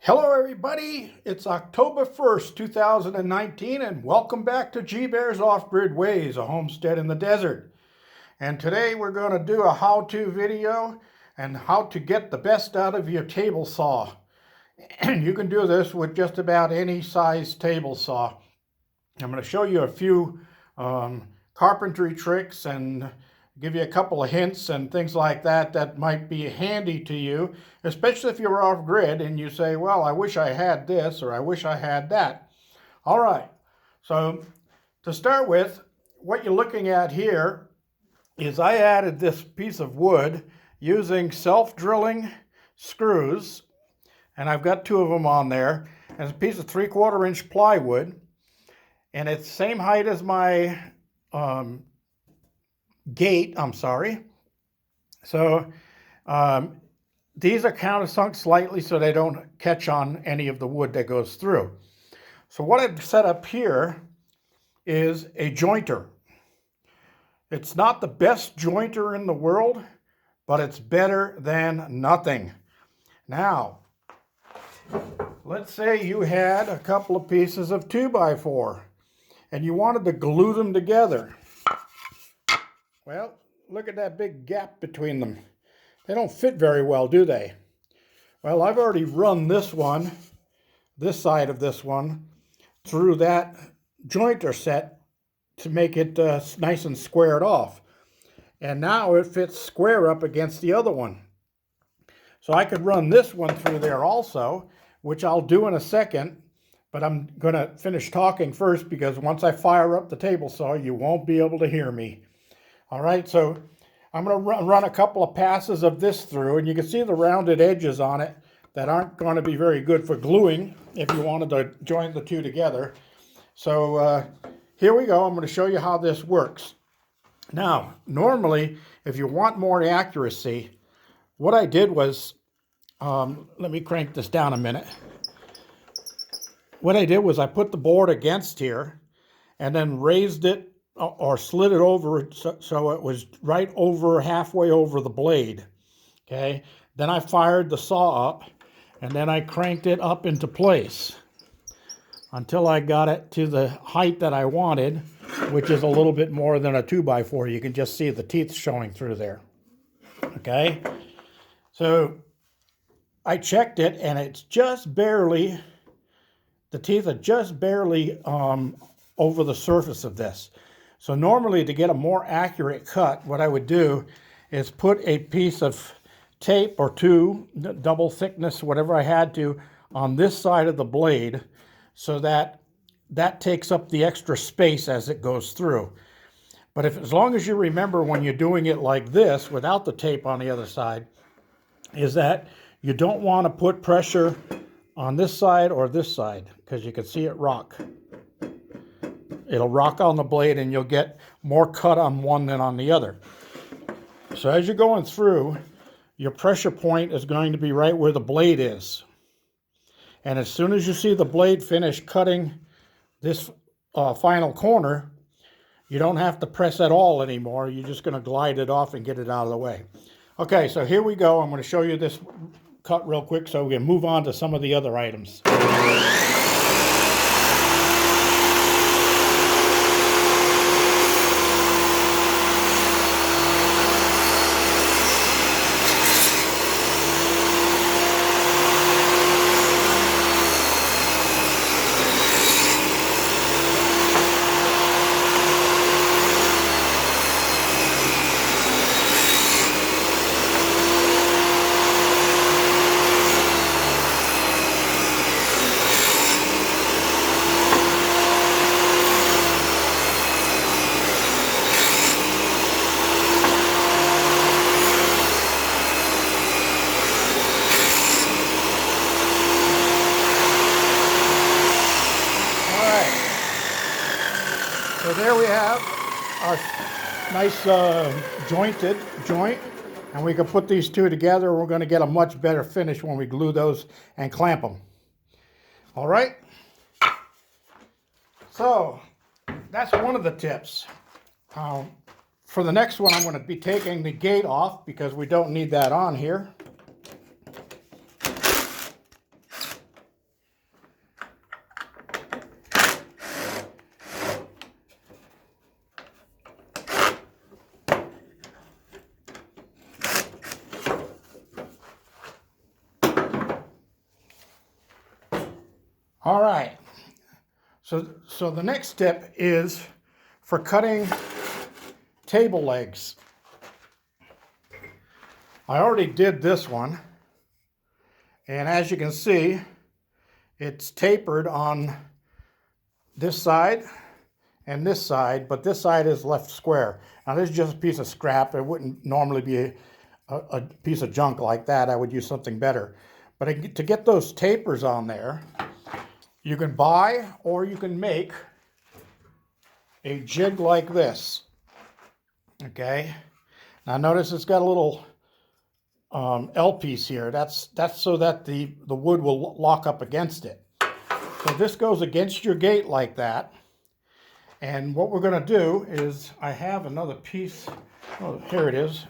Hello everybody, it's October 1st, 2019 and welcome back to G-Bear's Off-Grid Ways, a homestead in the desert. And today we're going to do a how-to video and how to get the best out of your table saw. You can do this with just about any size table saw. I'm going to show you a few carpentry tricks and give you a couple of hints and things like that that might be handy to you, especially if you're off grid and you say, well, I wish I had this or I wish I had that. All right, so to start with, what you're looking at here is I added this piece of wood using self-drilling screws, and I've got two of them on there, and it's a piece of 3/4 inch plywood, and it's the same height as my gate, So these are countersunk slightly so they don't catch on any of the wood that goes through. So what I've set up here is a jointer. It's not the best jointer in the world, but it's better than nothing. Now, let's say you had a couple of pieces of 2x4 and you wanted to glue them together. Well, look at that big gap between them. They don't fit very well, do they? Well, I've already run this one, this side of this one, through that jointer set to make it nice and squared off. And now it fits square up against the other one. So I could run this one through there also, which I'll do in a second, but I'm going to finish talking first because once I fire up the table saw, you won't be able to hear me. All right, so I'm going to run a couple of passes of this through, and you can see the rounded edges on it that aren't going to be very good for gluing if you wanted to join the two together. So here we go. I'm going to show you how this works. Now, normally, if you want more accuracy, what I did was, let me crank this down a minute. What I did was I put the board against here and then raised it or slid it over so it was right over, halfway over the blade, okay? Then I fired the saw up, and then I cranked it up into place until I got it to the height that I wanted, which is a little bit more than a 2x4. You can just see the teeth showing through there, okay? So I checked it, and it's just barely, the teeth are just barely over the surface of this. So normally, to get a more accurate cut, what I would do is put a piece of tape or two, double thickness, whatever I had to, on this side of the blade so that that takes up the extra space as it goes through. But as long as you remember when you're doing it like this, without the tape on the other side, is that you don't want to put pressure on this side or this side because you can see it rock. It'll rock on the blade and you'll get more cut on one than on the other. So as you're going through, your pressure point is going to be right where the blade is. And as soon as you see the blade finish cutting this final corner, you don't have to press at all anymore. You're just going to glide it off and get it out of the way. Okay, so here we go. I'm going to show you this cut real quick so we can move on to some of the other items. So there we have our nice jointed joint, and we can put these two together. We're going to get a much better finish when we glue those and clamp them. All right. So that's one of the tips. For the next one, I'm going to be taking the gate off because we don't need that on here. All right. So the next step is for cutting table legs. I already did this one, and as you can see, it's tapered on this side and this side, but this side is left square. Now this is just a piece of scrap. It wouldn't normally be a piece of junk like that. I would use something better. But to get those tapers on there, you can buy or you can make a jig like this. Okay. Now notice it's got a little L piece here. That's so that the wood will lock up against it. So this goes against your gate like that. And what we're going to do is, I have another piece. Oh, here it is.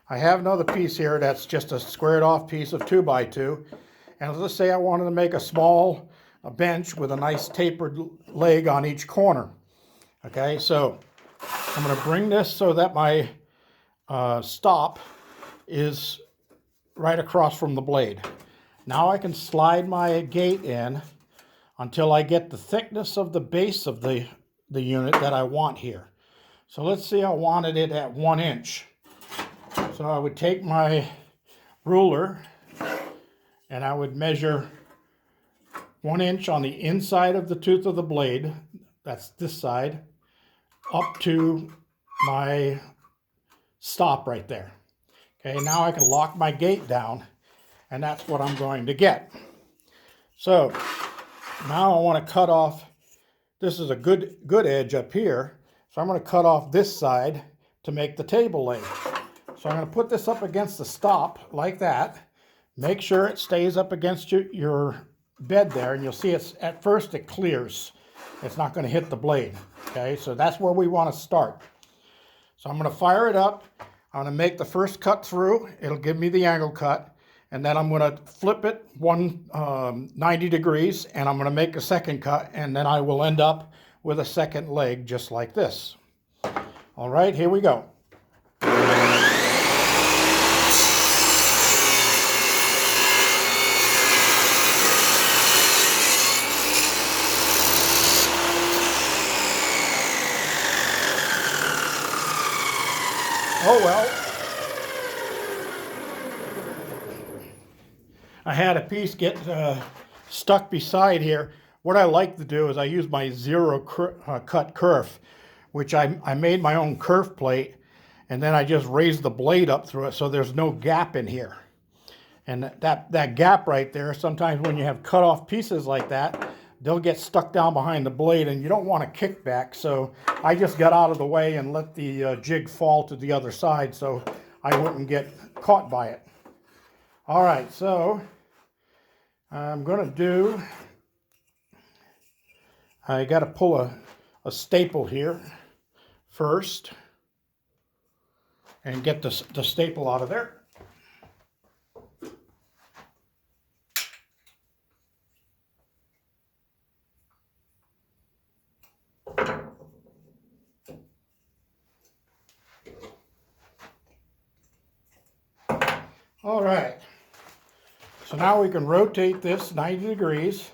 I have another piece here that's just a squared off piece of 2x2. And let's say I wanted to make a small bench with a nice tapered leg on each corner. Okay, so I'm going to bring this so that my stop is right across from the blade. Now I can slide my gate in until I get the thickness of the base of the unit that I want here. So let's see, I wanted it at 1 inch. So I would take my ruler and I would measure 1 inch on the inside of the tooth of the blade, that's this side, up to my stop right there. Okay, now I can lock my gate down, and that's what I'm going to get. So now I want to cut off, this is a good edge up here, so I'm going to cut off this side to make the table leg. So I'm going to put this up against the stop like that. Make sure it stays up against your bed there, and you'll see it's at first it clears. It's not going to hit the blade. Okay, so that's where we want to start. So I'm going to fire it up. I'm going to make the first cut through. It'll give me the angle cut. And then I'm going to flip it 90 degrees, and I'm going to make a second cut, and then I will end up with a second leg just like this. All right, here we go. Oh well, I had a piece get stuck beside here. What I like to do is I use my zero cut kerf, which I made my own kerf plate, and then I just raised the blade up through it so there's no gap in here. And that gap right there, sometimes when you have cut off pieces like that, they'll get stuck down behind the blade and you don't want to kick back. So I just got out of the way and let the jig fall to the other side so I wouldn't get caught by it. All right, so I'm going to do, I got to pull a staple here first and get the staple out of there. All right, so now we can rotate this 90 degrees,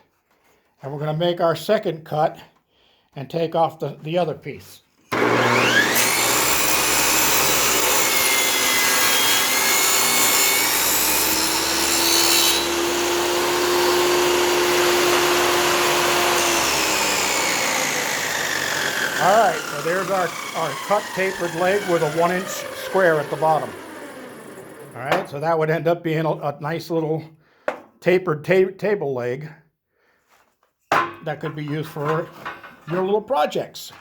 and we're going to make our second cut and take off the other piece. All right, so there's our cut tapered leg with a 1 inch square at the bottom. All right, so that would end up being a nice little tapered table leg that could be used for your little projects.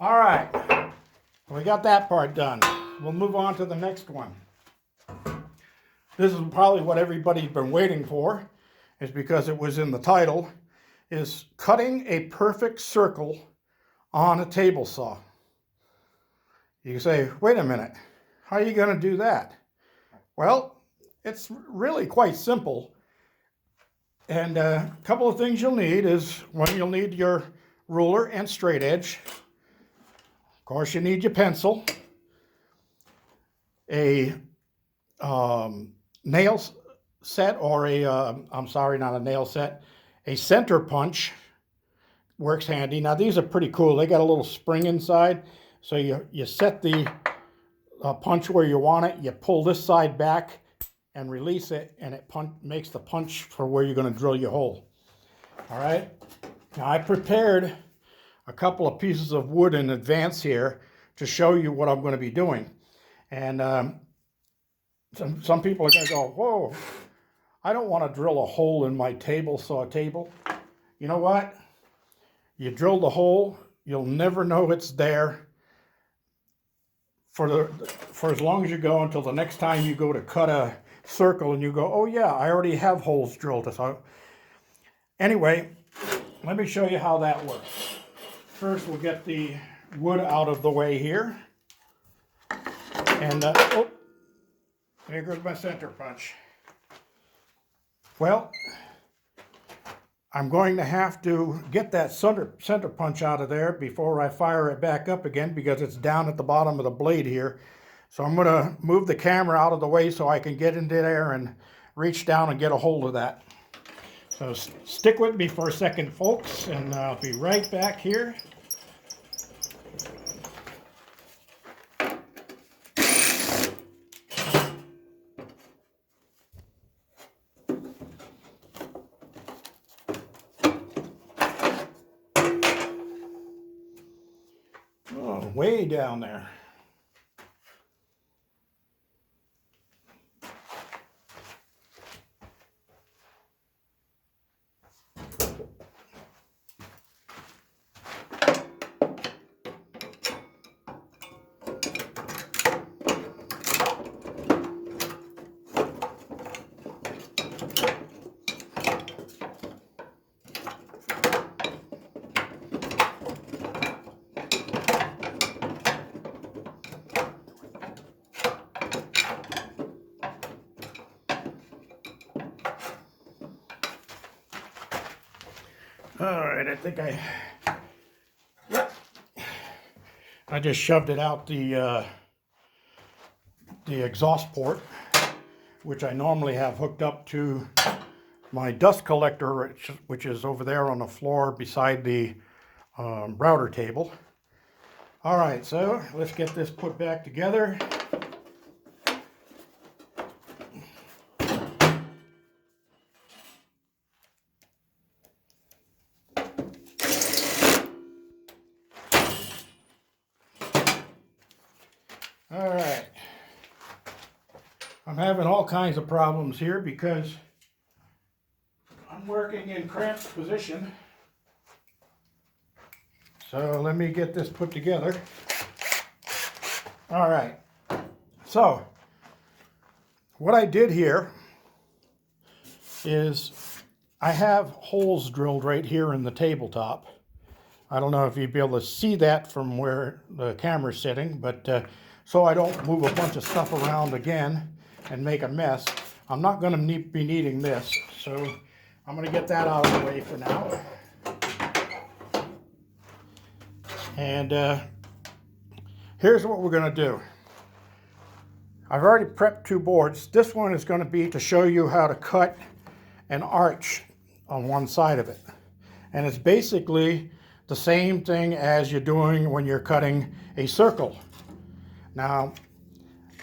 All right, we got that part done. We'll move on to the next one. This is probably what everybody's been waiting for, is because it was in the title, is cutting a perfect circle on a table saw. You can say, wait a minute, how are you going to do that? Well, it's really quite simple. And a couple of things you'll need is, one, you'll need your ruler and straight edge. Of course, you need your pencil, a nail set, or I'm sorry, not a nail set, A center punch works handy. Now these are pretty cool. They got a little spring inside. So you set the punch where you want it. You pull this side back and release it, and it makes the punch for where you're going to drill your hole. All right. Now I prepared a couple of pieces of wood in advance here to show you what I'm going to be doing. And some people are going to go, whoa, I don't want to drill a hole in my saw table. You know what? You drill the hole, you'll never know it's there for as long as you go, until the next time you go to cut a circle and you go, oh yeah, I already have holes drilled. So anyway, let me show you how that works. First, we'll get the wood out of the way here. And, oh, there goes my center punch. Well, I'm going to have to get that center punch out of there before I fire it back up again, because it's down at the bottom of the blade here. So I'm going to move the camera out of the way so I can get into there and reach down and get a hold of that. So stick with me for a second, folks, and I'll be right back here. Oh, way down there. All right, I think I just shoved it out the exhaust port, which I normally have hooked up to my dust collector, which is over there on the floor beside the router table. All right, so let's get this put back together. All right, I'm having all kinds of problems here because I'm working in cramped position. So let me get this put together. All right, so what I did here is I have holes drilled right here in the tabletop. I don't know if you'd be able to see that from where the camera's sitting, but so I don't move a bunch of stuff around again and make a mess. I'm not going to be needing this, so I'm going to get that out of the way for now. And here's what we're going to do. I've already prepped two boards. This one is going to be to show you how to cut an arch on one side of it. And it's basically the same thing as you're doing when you're cutting a circle. Now,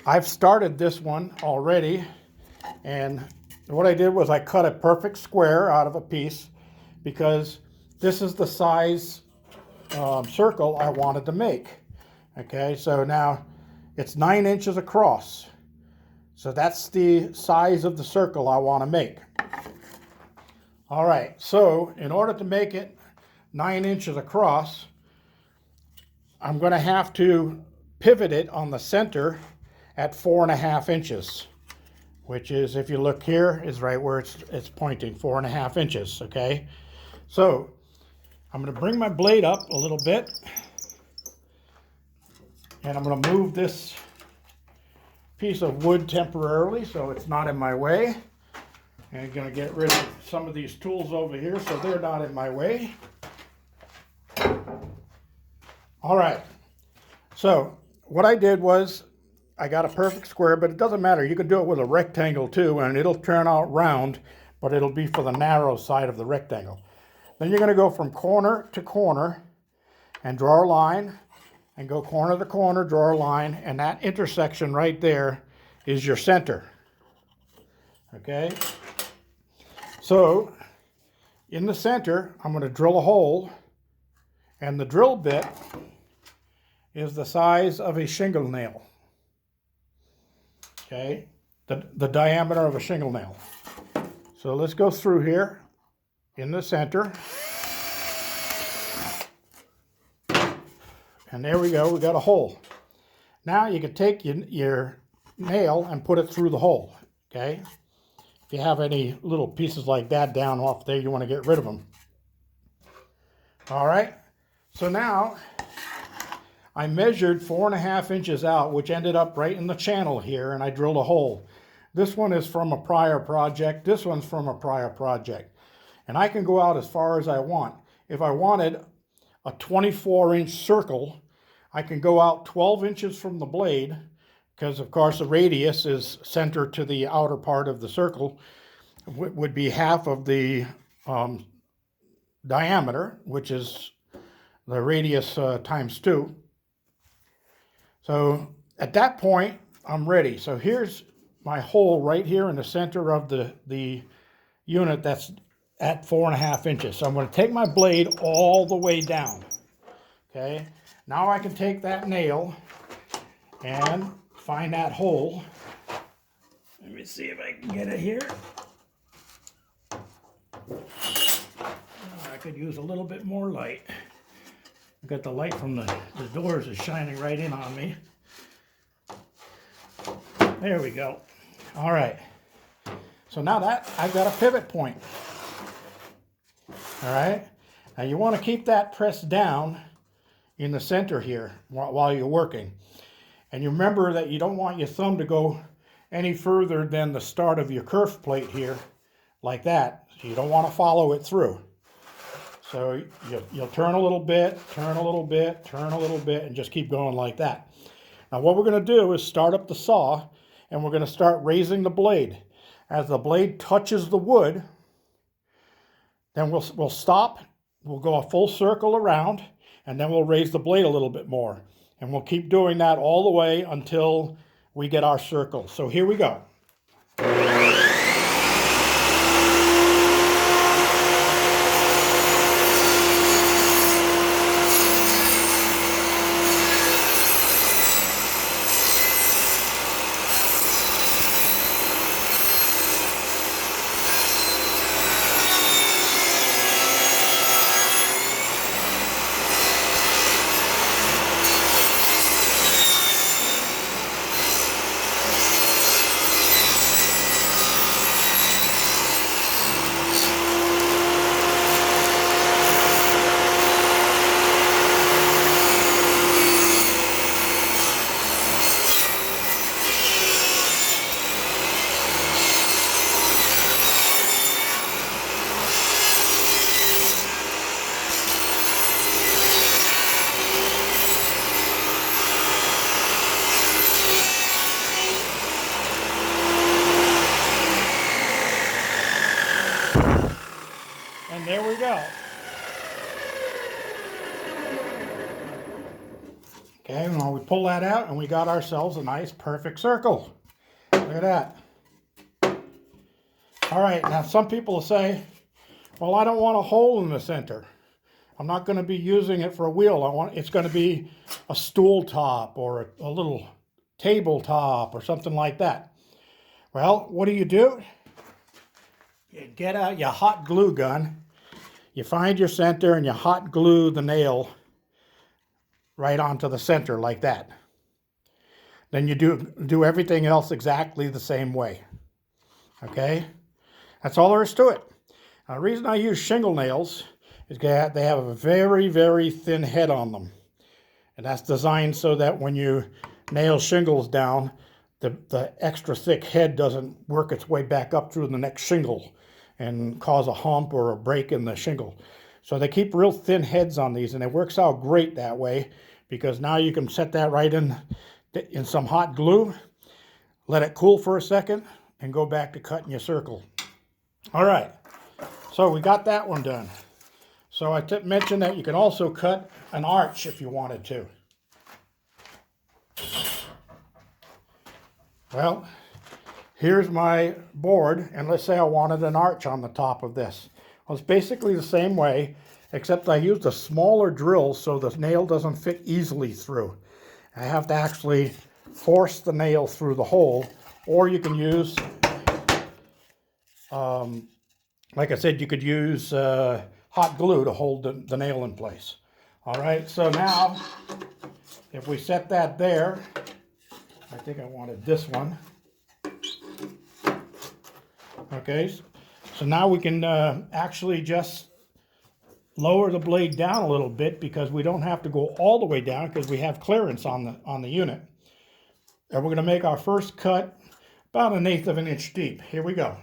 I've started this one already, and what I did was I cut a perfect square out of a piece because this is the size circle I wanted to make. Okay, so now it's 9 inches across. So that's the size of the circle I want to make. All right, so in order to make it 9 inches across, I'm going to have to pivot it on the center at 4.5 inches, which is, if you look here, is right where it's pointing, 4.5 inches, okay? So I'm going to bring my blade up a little bit, and I'm going to move this piece of wood temporarily so it's not in my way. And I'm going to get rid of some of these tools over here so they're not in my way. All right, so what I did was I got a perfect square, but it doesn't matter. You can do it with a rectangle too, and it'll turn out round. but it'll be for the narrow side of the rectangle. Then you're going to go from corner to corner and draw a line, and go corner to corner, draw a line, and that intersection right there is your center. Okay? So, in the center, I'm going to drill a hole, and the drill bit is the size of a shingle nail. Okay? The diameter of a shingle nail. So let's go through here in the center. And there we go, we got a hole. Now you can take your nail and put it through the hole, okay? If you have any little pieces like that down off there, you want to get rid of them. All right, so now I measured 4.5 inches out, which ended up right in the channel here, and I drilled a hole. This one is from a prior project, this one's from a prior project. And I can go out as far as I want. If I wanted a 24-inch circle, I can go out 12 inches from the blade, because of course the radius is centered to the outer part of the circle, would be half of the diameter, which is the radius times 2. So at that point, I'm ready. So here's my hole right here in the center of the unit that's at 4.5 inches. So I'm going to take my blade all the way down. Okay, now I can take that nail and find that hole. Let me see if I can get it here. I could use a little bit more light. I've got the light from the doors is shining right in on me. There we go. All right. So now that I've got a pivot point. All right. Now you want to keep that pressed down in the center here while you're working. And you remember that you don't want your thumb to go any further than the start of your kerf plate here, like that. So you don't want to follow it through. So you'll turn a little bit, turn a little bit, turn a little bit, and just keep going like that. Now what we're going to do is start up the saw, and we're going to start raising the blade. As the blade touches the wood, then we'll stop, we'll go a full circle around, and then we'll raise the blade a little bit more. And we'll keep doing that all the way until we get our circle. So here we go. And there we go. Okay, well, we pull that out and we got ourselves a nice perfect circle. Look at that. All right, now some people will say, well, I don't want a hole in the center. I'm not going to be using it for a wheel. It's going to be a stool top or a little tabletop or something like that. Well, what do? You get out your hot glue gun. You find your center and you hot glue the nail right onto the center like that. Then you do everything else exactly the same way. Okay? That's all there is to it. Now, the reason I use shingle nails is that they have a very, very thin head on them. And that's designed so that when you nail shingles down, the extra thick head doesn't work its way back up through the next shingle and cause a hump or a break in the shingle. So they keep real thin heads on these, and it works out great that way, because now you can set that right in some hot glue, let it cool for a second, and go back to cutting your circle. All right, so we got that one done. So I mentioned that you can also cut an arch if you wanted to. Well, here's my board, and let's say I wanted an arch on the top of this. Well, it's basically the same way, except I used a smaller drill so the nail doesn't fit easily through. I have to actually force the nail through the hole, or you can use, like I said, you could use hot glue to hold the nail in place. All right, so now, if we set that there, I think I wanted this one. Okay, so now we can actually just lower the blade down a little bit because we don't have to go all the way down because we have clearance on the unit. And we're going to make our first cut about 1/8 of an inch deep. Here we go.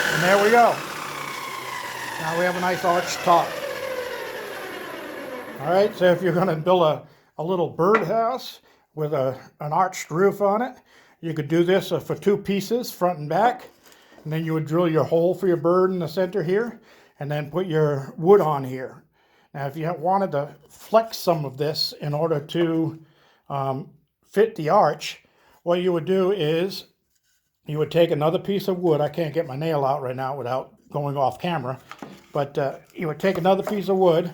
And there we go. Now we have a nice arched top. All right, so if you're going to build a little birdhouse with an arched roof on it, you could do this for 2 pieces, front and back. And then you would drill your hole for your bird in the center here, and then put your wood on here. Now, if you wanted to flex some of this in order to fit the arch, what you would do is you would take another piece of wood. I can't get my nail out right now without going off camera. But you would take another piece of wood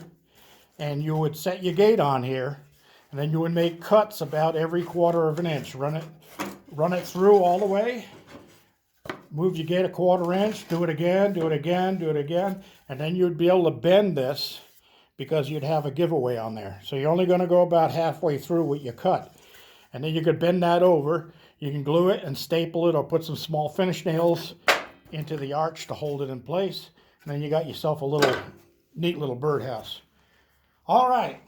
and you would set your gate on here. And then you would make cuts about every 1/4 of an inch. Run it through all the way. Move your gate a 1/4 inch. Do it again, do it again, do it again. And then you'd be able to bend this because you'd have a giveaway on there. So you're only going to go about halfway through what you cut. And then you could bend that over. You can glue it and staple it or put some small finish nails into the arch to hold it in place. And then you got yourself a neat little birdhouse. All right.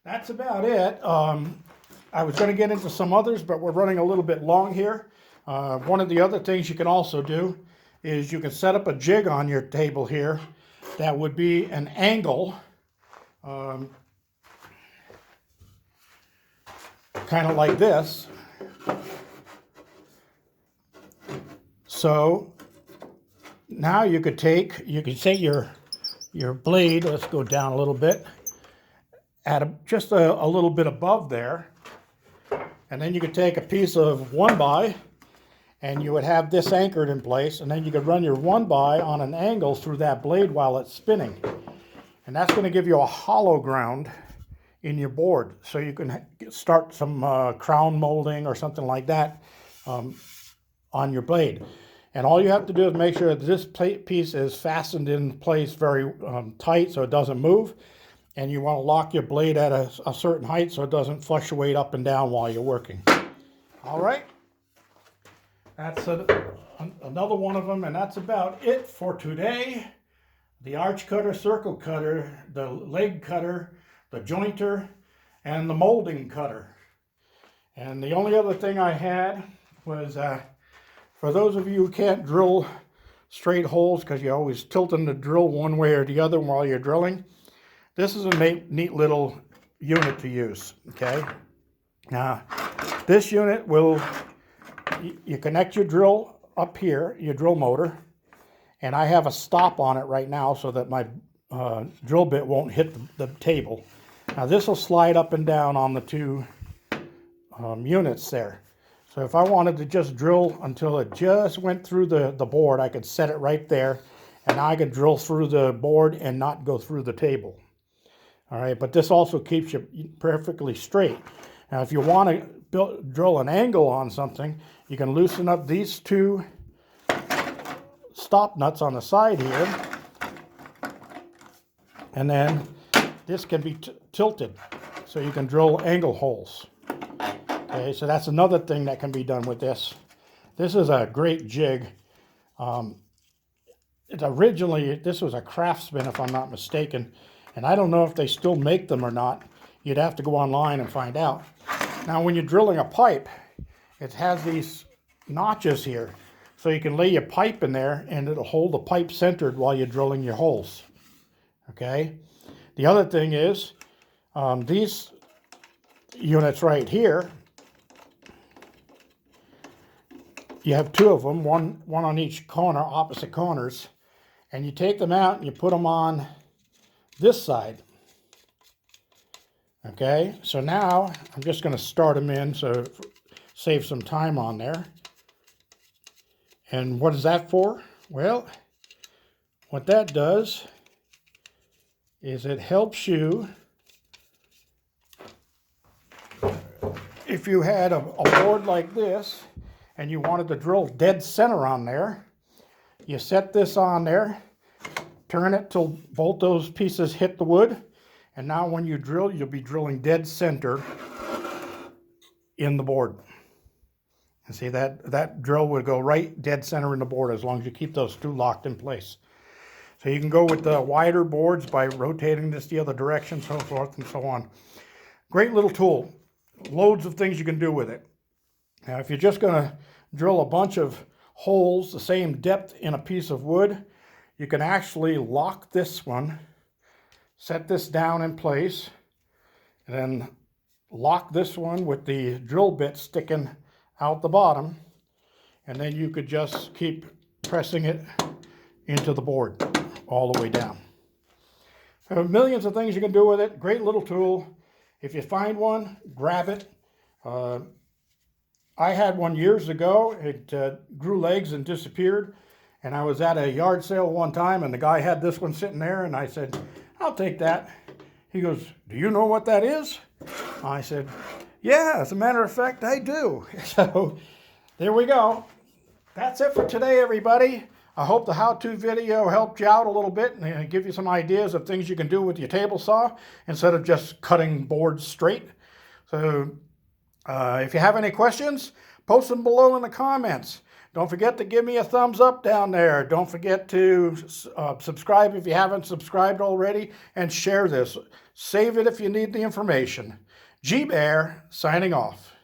That's about it. I was going to get into some others, but we're running a little bit long here. One of the other things you can also do is you can set up a jig on your table here that would be an angle, kind of like this. So now you could set your blade, let's go down a little bit, at just a little bit above there. And then you could take a piece of 1x and you would have this anchored in place, and then you could run your 1x on an angle through that blade while it's spinning. And that's going to give you a hollow ground in your board, so you can start some crown molding or something like that on your blade. And all you have to do is make sure that this piece is fastened in place very tight so it doesn't move. And you want to lock your blade at a certain height so it doesn't fluctuate up and down while you're working. All right. That's another one of them, and that's about it for today. The arch cutter, circle cutter, the leg cutter, the jointer, and the molding cutter. And the only other thing I had was, for those of you who can't drill straight holes because you're always tilting the drill one way or the other while you're drilling, this is a neat little unit to use, okay? Now, this unit will, you connect your drill up here, your drill motor, and I have a stop on it right now so that my drill bit won't hit the table. Now this will slide up and down on the 2 units there. So if I wanted to just drill until it just went through the board, I could set it right there, and I could drill through the board and not go through the table. All right, but this also keeps you perfectly straight. Now if you want to drill an angle on something, You can loosen up these two stop nuts on the side here, and then this can be tilted so you can drill angle holes. Okay, so that's another thing that can be done with this. This is a great jig. Originally, this was a Craftsman, if I'm not mistaken, and I don't know if they still make them or not. You'd have to go online and find out. Now, when you're drilling a pipe, it has these notches here, so you can lay your pipe in there and it'll hold the pipe centered while you're drilling your holes. Okay. The other thing is these units right here. You have two of them, one on each corner, opposite corners, and you take them out and you put them on this side. Okay, so now I'm just going to start them in so save some time on there. And what is that for? Well, what that does is it helps you, if you had a board like this and you wanted to drill dead center on there, you set this on there, turn it till both those pieces hit the wood, and now when you drill, you'll be drilling dead center in the board. And see, that drill would go right dead center in the board as long as you keep those two locked in place. So you can go with the wider boards by rotating this the other direction, so forth and so on. Great little tool. Loads of things you can do with it. Now, if you're just going to drill a bunch of holes the same depth in a piece of wood, you can actually lock this one, set this down in place, and then lock this one with the drill bit sticking out the bottom, and then you could just keep pressing it into the board all the way down. There are millions of things you can do with it. Great little tool. If you find one, grab it. I had one years ago. It grew legs and disappeared. And I was at a yard sale one time, and the guy had this one sitting there, and I said, I'll take that. He goes, do you know what that is? I said, yeah, as a matter of fact, I do. So there we go. That's it for today, everybody. I hope the how-to video helped you out a little bit and give you some ideas of things you can do with your table saw instead of just cutting boards straight. So if you have any questions, post them below in the comments. Don't forget to give me a thumbs up down there. Don't forget to subscribe if you haven't subscribed already, and share this. Save it if you need the information. G Bear signing off.